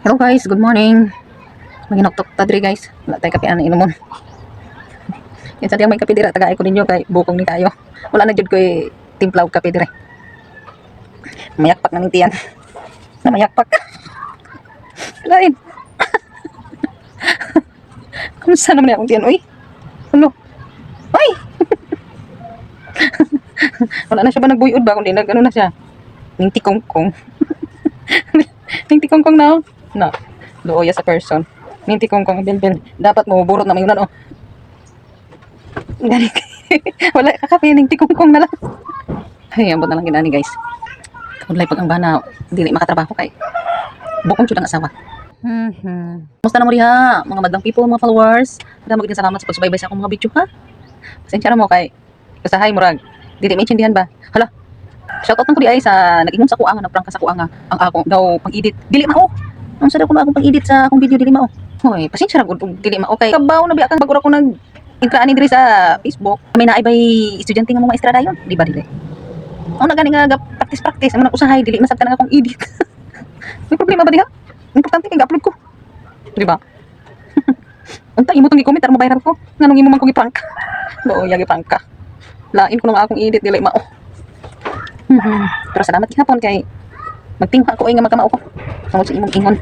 Hello guys, good morning. Maginoktok ta diri guys. Wala tay kape ana inumon. Yan sa may kape dira tagaay ko ninyo kay bukong ni kayo. Wala na jud ko timplaw kape dire. Mayakpak na ning tiyan. Na mayakpak. Lain. Kamusta naman akong tiyan oy? Ano? Ay. Wala na siya ba nagbuyod ba kundi nag ano na siya. Ning tikongkong. Ning tikongkong na. Na. Looya sa person. Minti kong bilbil. Dapat mo burot na mayunan, oh. Gani. Wala kakape, minti kong na lang. Ay, ambot na lang ginani, guys. Kudlay pag ang bana, dili makatrabaho kay. Bukong jud ang asawa. Musta na mo diha, mga madlang people, mga followers. Damo gid salamat sa pagsubaybay sa akong mga video, ha. Pasensya na mo kay usahay murag. Dili maintindihan ba? Hala. Shoutout nang ko di ay sa nag-ingom sa kuanga, nagprangka sa kuanga. Ang akong daw pang-edit. Dili mao. Ang sada ko na akong pang-edit sa akong video dili mao. Hoy, pasensya ra gud dili mao kay kabaw na biya kang bagura ko nag intraan diri sa Facebook. May naay bay estudyante nga mga estrada yon, di ba dili? Ang nagani nga practice amo nag usahay dili masabtan nga akong edit. May problema ba diha? Importante kay ga-upload ko. Di ba? Unta imo tong i-comment mo viral ko. Nganong imo man ko gi-prank? Do yagi prank ka. Lain ko na akong edit dili mao. Pero salamat gihapon kay magtingha ko ay nga magkamao ko. Tungod sa imong ingon.